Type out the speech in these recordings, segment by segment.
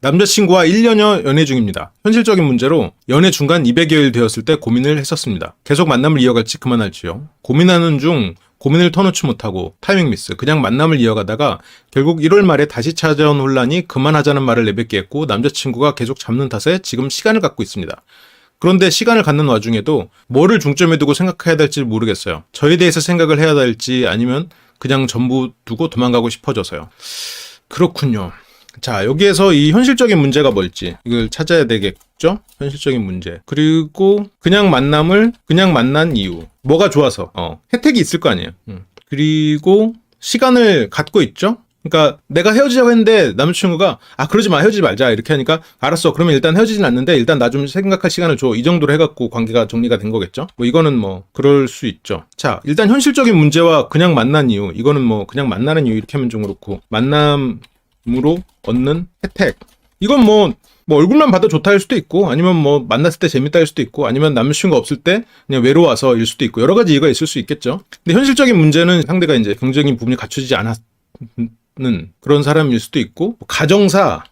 남자친구와 1년여 연애 중입니다. 현실적인 문제로 연애 중간 200여일 되었을 때 고민을 했었습니다. 계속 만남을 이어갈지 그만할지요. 고민하는 중 고민을 터놓지 못하고 타이밍 미스, 그냥 만남을 이어가다가 결국 1월 말에 다시 찾아온 혼란이 그만하자는 말을 내뱉게 했고 남자친구가 계속 잡는 탓에 지금 시간을 갖고 있습니다. 그런데 시간을 갖는 와중에도 뭐를 중점에 두고 생각해야 될지 모르겠어요. 저에 대해서 생각을 해야 될지 아니면 그냥 전부 두고 도망가고 싶어져서요. 그렇군요. 자, 여기에서 이 현실적인 문제가 뭘지 이걸 찾아야 되겠죠? 현실적인 문제. 그리고 그냥 만난 이유. 뭐가 좋아서. 혜택이 있을 거 아니에요. 그리고 시간을 갖고 있죠? 그러니까 내가 헤어지자고 했는데 남자친구가 그러지 마, 헤어지지 말자 이렇게 하니까 알았어, 그러면 일단 헤어지진 않는데 일단 나 좀 생각할 시간을 줘, 이 정도로 해갖고 관계가 정리가 된 거겠죠. 뭐 이거는 뭐 그럴 수 있죠. 자, 일단 현실적인 문제와 그냥 만난 이유, 이거는 뭐 그냥 만나는 이유 이렇게 하면 좀 그렇고, 만남으로 얻는 혜택, 이건 뭐 얼굴만 봐도 좋다 할 수도 있고, 아니면 뭐 만났을 때 재밌다 할 수도 있고, 아니면 남자친구가 없을 때 그냥 외로워서 일 수도 있고, 여러 가지 이유가 있을 수 있겠죠. 근데 현실적인 문제는 상대가 이제 경제적인 부분이 갖춰지지 않았는 그런 사람일 수도 있고, 가정사.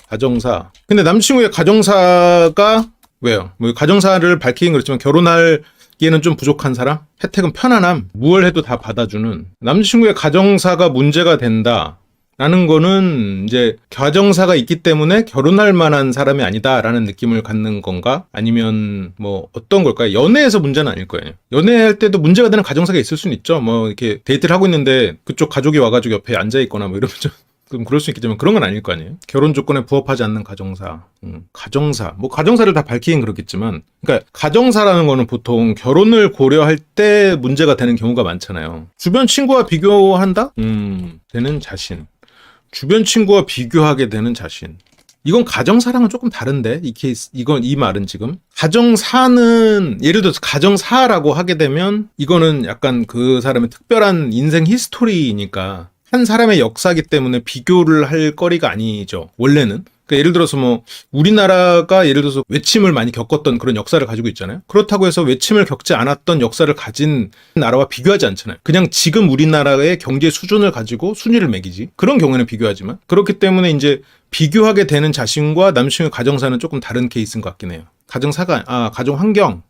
근데 남자친구의 가정사가 왜요? 뭐 가정사를 밝히긴 그렇지만 결혼하기에는 좀 부족한 사람? 혜택은 편안함, 무얼 해도 다 받아주는. 남자친구의 가정사가 문제가 된다 라는 거는 이제 가정사가 있기 때문에 결혼할 만한 사람이 아니다라는 느낌을 갖는 건가? 아니면 뭐 어떤 걸까요? 연애에서 문제는 아닐 거예요. 연애할 때도 문제가 되는 가정사가 있을 수는 있죠. 뭐 이렇게 데이트를 하고 있는데 그쪽 가족이 와가지고 옆에 앉아있거나 뭐 이러면 좀 그럴 수 있겠지만 그런 건 아닐 거 아니에요. 결혼 조건에 부합하지 않는 가정사. 가정사. 뭐 가정사를 다 밝히긴 그렇겠지만, 그러니까 가정사라는 거는 보통 결혼을 고려할 때 문제가 되는 경우가 많잖아요. 주변 친구와 비교한다? 되는 자신. 주변 친구와 비교하게 되는 자신. 이건 가정사랑은 조금 다른데, 이 말은 지금. 가정사는, 예를 들어서 가정사라고 하게 되면, 이거는 약간 그 사람의 특별한 인생 히스토리니까, 한 사람의 역사이기 때문에 비교를 할 거리가 아니죠. 원래는. 그러니까 예를 들어서 뭐 우리나라가 예를 들어서 외침을 많이 겪었던 그런 역사를 가지고 있잖아요. 그렇다고 해서 외침을 겪지 않았던 역사를 가진 나라와 비교하지 않잖아요. 그냥 지금 우리나라의 경제 수준을 가지고 순위를 매기지. 그런 경우에는 비교하지만, 그렇기 때문에 이제 비교하게 되는 자신과 남친의 가정사는 조금 다른 케이스인 것 같긴 해요. 가정 환경.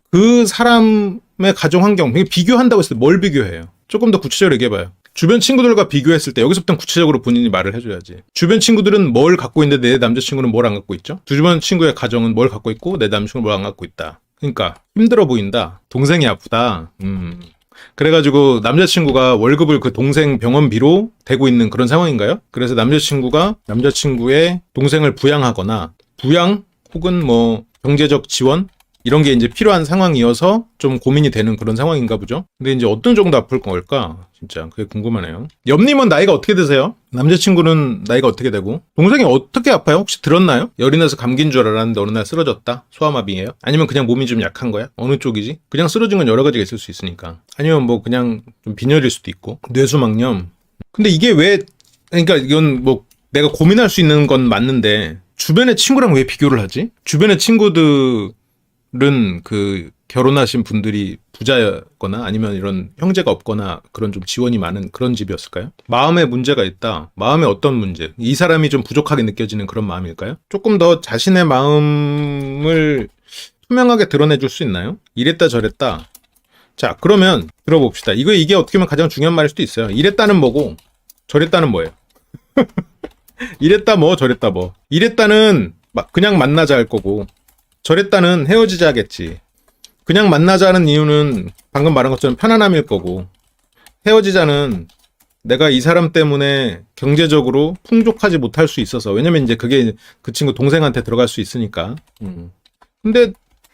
그 사람의 가정 환경, 비교한다고 했을 때 뭘 비교해요? 조금 더 구체적으로 얘기해봐요. 주변 친구들과 비교했을 때, 여기서부터 구체적으로 본인이 말을 해줘야지. 주변 친구들은 뭘 갖고 있는데 내 남자친구는 뭘 안 갖고 있죠? 주변 친구의 가정은 뭘 갖고 있고 내 남자친구는 뭘 안 갖고 있다. 그러니까 힘들어 보인다. 동생이 아프다. 그래가지고 남자친구가 월급을 그 동생 병원비로 대고 있는 그런 상황인가요? 그래서 남자친구가 남자친구의 동생을 부양 혹은 뭐 경제적 지원 이런 게 이제 필요한 상황이어서 좀 고민이 되는 그런 상황인가 보죠. 근데 이제 어떤 정도 아플 걸까? 진짜 그게 궁금하네요. 옆님은 나이가 어떻게 되세요? 남자친구는 나이가 어떻게 되고? 동생이 어떻게 아파요? 혹시 들었나요? 열이 나서 감기인 줄 알았는데 어느 날 쓰러졌다? 소아마비예요? 아니면 그냥 몸이 좀 약한 거야? 어느 쪽이지? 그냥 쓰러진 건 여러 가지가 있을 수 있으니까. 아니면 뭐 그냥 좀 빈혈일 수도 있고. 뇌수막염. 근데 이게 왜, 그러니까 이건 뭐 내가 고민할 수 있는 건 맞는데 주변의 친구랑 왜 비교를 하지? 주변의 친구들은 그 결혼하신 분들이 부자거나 아니면 이런 형제가 없거나 그런 좀 지원이 많은 그런 집이었을까요? 마음에 문제가 있다. 마음에 어떤 문제? 이 사람이 좀 부족하게 느껴지는 그런 마음일까요? 조금 더 자신의 마음을 투명하게 드러내줄 수 있나요? 이랬다 저랬다. 자, 그러면 들어봅시다. 이게 어떻게 보면 가장 중요한 말일 수도 있어요. 이랬다는 뭐고 저랬다는 뭐예요? 이랬다 뭐 저랬다 뭐. 이랬다는 그냥 만나자 할 거고, 저랬다는 헤어지자 하겠지. 그냥 만나자는 이유는 방금 말한 것처럼 편안함일 거고, 헤어지자는 내가 이 사람 때문에 경제적으로 풍족하지 못할 수 있어서, 왜냐면 이제 그게 그 친구 동생한테 들어갈 수 있으니까. 근데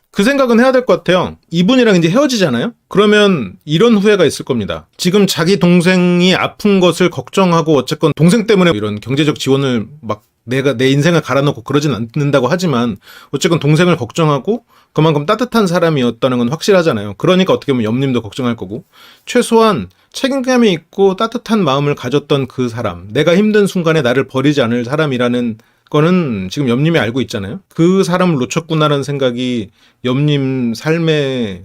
그 생각은 해야 될 것 같아요. 이분이랑 이제 헤어지잖아요? 그러면 이런 후회가 있을 겁니다. 지금 자기 동생이 아픈 것을 걱정하고, 어쨌건 동생 때문에 이런 경제적 지원을 막 내가 내 인생을 갈아놓고 그러진 않는다고 하지만 어쨌건 동생을 걱정하고 그만큼 따뜻한 사람이었다는 건 확실하잖아요. 그러니까 어떻게 보면 옆님도 걱정할 거고, 최소한 책임감이 있고 따뜻한 마음을 가졌던 그 사람, 내가 힘든 순간에 나를 버리지 않을 사람이라는 거는 지금 옆님이 알고 있잖아요. 그 사람을 놓쳤구나라는 생각이 옆님 삶에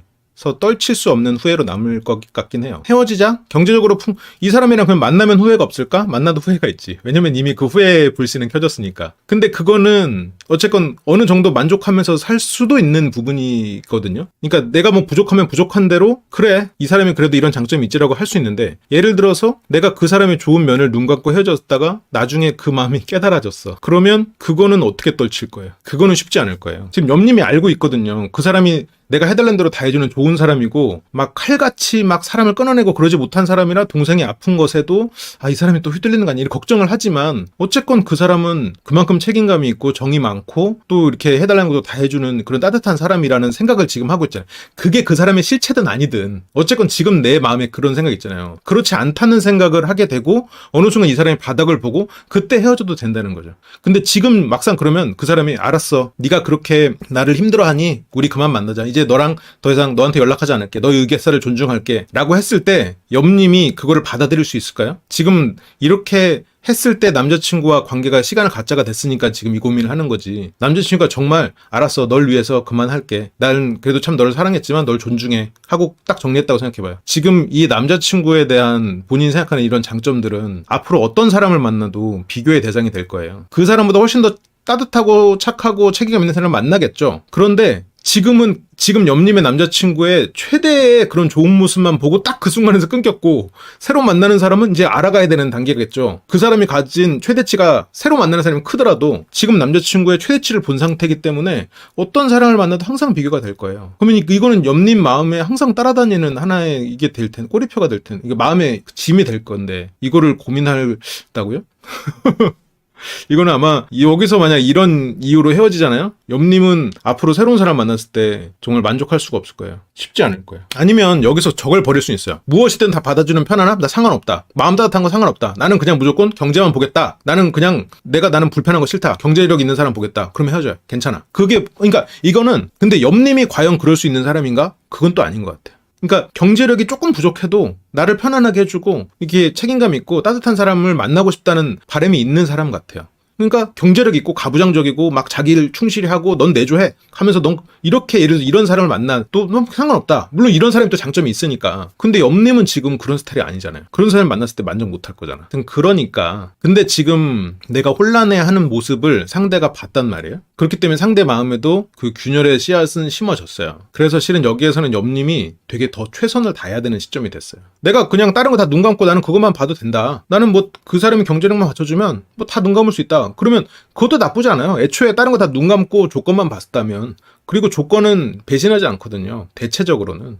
떨칠 수 없는 후회로 남을 것 같긴 해요. 헤어지자? 경제적으로 이 사람이랑 그냥 만나면 후회가 없을까? 만나도 후회가 있지. 왜냐면 이미 그 후회의 불씨는 켜졌으니까. 근데 그거는 어쨌건 어느 정도 만족하면서 살 수도 있는 부분이거든요. 그러니까 내가 뭐 부족하면 부족한 대로 그래, 이 사람이 그래도 이런 장점이 있지라고 할 수 있는데, 예를 들어서 내가 그 사람의 좋은 면을 눈 감고 헤어졌다가 나중에 그 마음이 깨달아졌어. 그러면 그거는 어떻게 떨칠 거예요? 그거는 쉽지 않을 거예요. 지금 옆님이 알고 있거든요. 그 사람이 내가 해달라는 대로 다 해주는 좋은 사람이고 막 칼같이 막 사람을 끊어내고 그러지 못한 사람이라 동생이 아픈 것에도 이 사람이 또 휘둘리는 거 아니야 이렇게 걱정을 하지만, 어쨌건 그 사람은 그만큼 책임감이 있고 정이 많고 또 이렇게 해달라는 것도 다 해주는 그런 따뜻한 사람이라는 생각을 지금 하고 있잖아요. 그게 그 사람의 실체든 아니든 어쨌건 지금 내 마음에 그런 생각 있잖아요. 그렇지 않다는 생각을 하게 되고 어느 순간 이 사람이 바닥을 보고 그때 헤어져도 된다는 거죠. 근데 지금 막상 그러면 그 사람이 알았어, 네가 그렇게 나를 힘들어하니 우리 그만 만나자, 이제 너랑 더 이상 너한테 연락하지 않을게, 너의 의견사를 존중할게 라고 했을 때 옆님이 그거를 받아들일 수 있을까요? 지금 이렇게 했을 때 남자친구와 관계가 시간을 갖자가 됐으니까 지금 이 고민을 하는 거지. 남자친구가 정말 알았어, 널 위해서 그만할게, 난 그래도 참 너를 사랑했지만 널 존중해 하고 딱 정리했다고 생각해봐요. 지금 이 남자친구에 대한 본인이 생각하는 이런 장점들은 앞으로 어떤 사람을 만나도 비교의 대상이 될 거예요. 그 사람보다 훨씬 더 따뜻하고 착하고 책임감 있는 사람을 만나겠죠. 그런데 지금 옆님의 남자친구의 최대의 그런 좋은 모습만 보고 딱 그 순간에서 끊겼고, 새로 만나는 사람은 이제 알아가야 되는 단계겠죠. 그 사람이 가진 최대치가 새로 만나는 사람이 크더라도 지금 남자친구의 최대치를 본 상태이기 때문에 어떤 사람을 만나도 항상 비교가 될 거예요. 그러면 이거는 옆님 마음에 항상 따라다니는 하나의 이게 될 텐데, 꼬리표가 될 텐데, 이게 마음의 짐이 될 건데 이거를 고민한다고요? 이거는 아마 여기서 만약 이런 이유로 헤어지잖아요? 옆님은 앞으로 새로운 사람 만났을 때 정말 만족할 수가 없을 거예요. 쉽지 않을 거예요. 아니면 여기서 저걸 버릴 수 있어요. 무엇이든 다 받아주는 편안함? 나 상관없다. 마음 따뜻한 거 상관없다. 나는 그냥 무조건 경제만 보겠다. 나는 불편한 거 싫다. 경제력 있는 사람 보겠다. 그러면 헤어져요. 괜찮아. 그러니까 이거는, 근데 옆님이 과연 그럴 수 있는 사람인가? 그건 또 아닌 것 같아요. 그러니까 경제력이 조금 부족해도 나를 편안하게 해주고 이렇게 책임감 있고 따뜻한 사람을 만나고 싶다는 바람이 있는 사람 같아요. 그러니까 경제력 있고 가부장적이고 막 자기를 충실히 하고 넌 내조해 하면서 넌 이렇게 예를 들어 이런 사람을 만나 또 상관없다. 물론 이런 사람이 또 장점이 있으니까. 근데 옆님은 지금 그런 스타일이 아니잖아요. 그런 사람 만났을 때 만족 못할 거잖아. 그러니까 근데 지금 내가 혼란해하는 모습을 상대가 봤단 말이에요. 그렇기 때문에 상대 마음에도 그 균열의 씨앗은 심어졌어요. 그래서 실은 여기에서는 옆님이 되게 더 최선을 다해야 되는 시점이 됐어요. 내가 그냥 다른 거 다 눈 감고 나는 그것만 봐도 된다. 나는 뭐 그 사람이 경제력만 받쳐주면 뭐 다 눈 감을 수 있다. 그러면 그것도 나쁘지 않아요. 애초에 다른 거 다 눈 감고 조건만 봤다면. 그리고 조건은 배신하지 않거든요. 대체적으로는.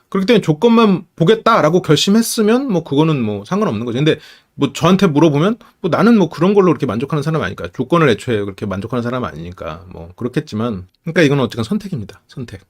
그렇기 때문에 조건만 보겠다라고 결심했으면 뭐 그거는 뭐 상관없는 거죠. 근데 뭐 저한테 물어보면 뭐 나는 뭐 그런 걸로 그렇게 만족하는 사람 아니니까, 조건을 애초에 그렇게 만족하는 사람 아니니까 뭐 그렇겠지만, 그러니까 이건 어쨌든 선택입니다. 선택.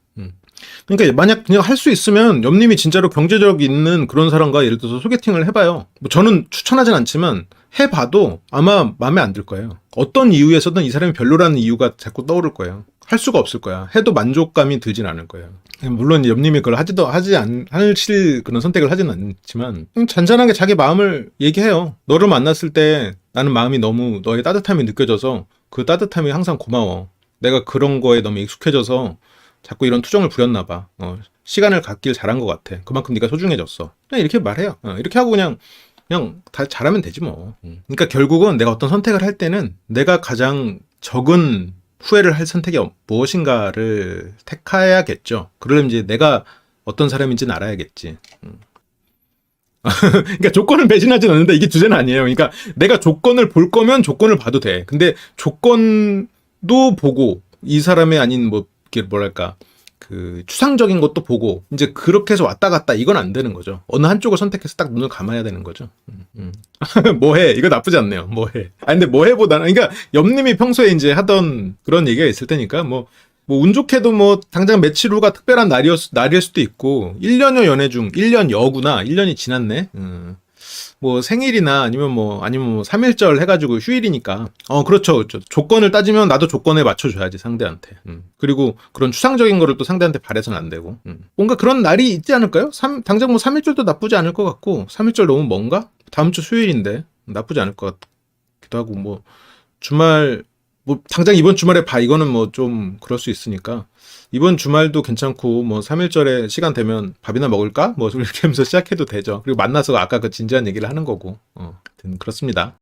그러니까 만약 그냥 할 수 있으면 옆님이 진짜로 경제력 있는 그런 사람과 예를 들어서 소개팅을 해봐요. 뭐 저는 추천하진 않지만 해봐도 아마 마음에 안 들 거예요. 어떤 이유에서든 이 사람이 별로라는 이유가 자꾸 떠오를 거예요. 할 수가 없을 거야. 해도 만족감이 들진 않을 거예요. 물론 옆님이 그걸 하실 그런 선택을 하진 않지만 잔잔하게 자기 마음을 얘기해요. 너를 만났을 때 나는 마음이 너무 너의 따뜻함이 느껴져서 그 따뜻함이 항상 고마워. 내가 그런 거에 너무 익숙해져서 자꾸 이런 투정을 부렸나 봐. 시간을 갖길 잘한 것 같아. 그만큼 네가 소중해졌어. 그냥 이렇게 말해요. 이렇게 하고 그냥 다 잘하면 되지 뭐. 그러니까 결국은 내가 어떤 선택을 할 때는 내가 가장 적은 후회를 할 선택이 무엇인가를 택해야겠죠. 그러려면 이제 내가 어떤 사람인지는 알아야겠지. 그러니까 조건을 배신하진 않는데 이게 주제는 아니에요. 그러니까 내가 조건을 볼 거면 조건을 봐도 돼. 근데 조건도 보고 이 사람의 아닌 뭐 이게 뭐랄까 그 추상적인 것도 보고 이제 그렇게 해서 왔다 갔다 이건 안 되는 거죠. 어느 한쪽을 선택해서 딱 눈을 감아야 되는 거죠. 뭐해? 이거 나쁘지 않네요. 뭐해? 근데 뭐해보다는, 그러니까 옆님이 평소에 이제 하던 그런 얘기가 있을 테니까 뭐 운 좋게도 뭐 당장 며칠 후가 특별한 날일 수도 있고 1년여 연애 중 1년 여구나 1년이 지났네. 뭐 생일이나 아니면 뭐 3.1절 해가지고 휴일이니까 그렇죠. 조건을 따지면 나도 조건에 맞춰줘야지 상대한테. 그리고 그런 추상적인 거를 또 상대한테 바래서는 안 되고. 뭔가 그런 날이 있지 않을까요? 당장 뭐 3.1절도 나쁘지 않을 것 같고, 3.1절 너무 먼가? 다음 주 수요일인데 나쁘지 않을 것 같기도 하고, 뭐 주말 뭐 당장 이번 주말에 봐 이거는 뭐 좀 그럴 수 있으니까 이번 주말도 괜찮고 뭐 3일절에 시간 되면 밥이나 먹을까? 뭐 이렇게 하면서 시작해도 되죠. 그리고 만나서 아까 그 진지한 얘기를 하는 거고. 하여튼 그렇습니다.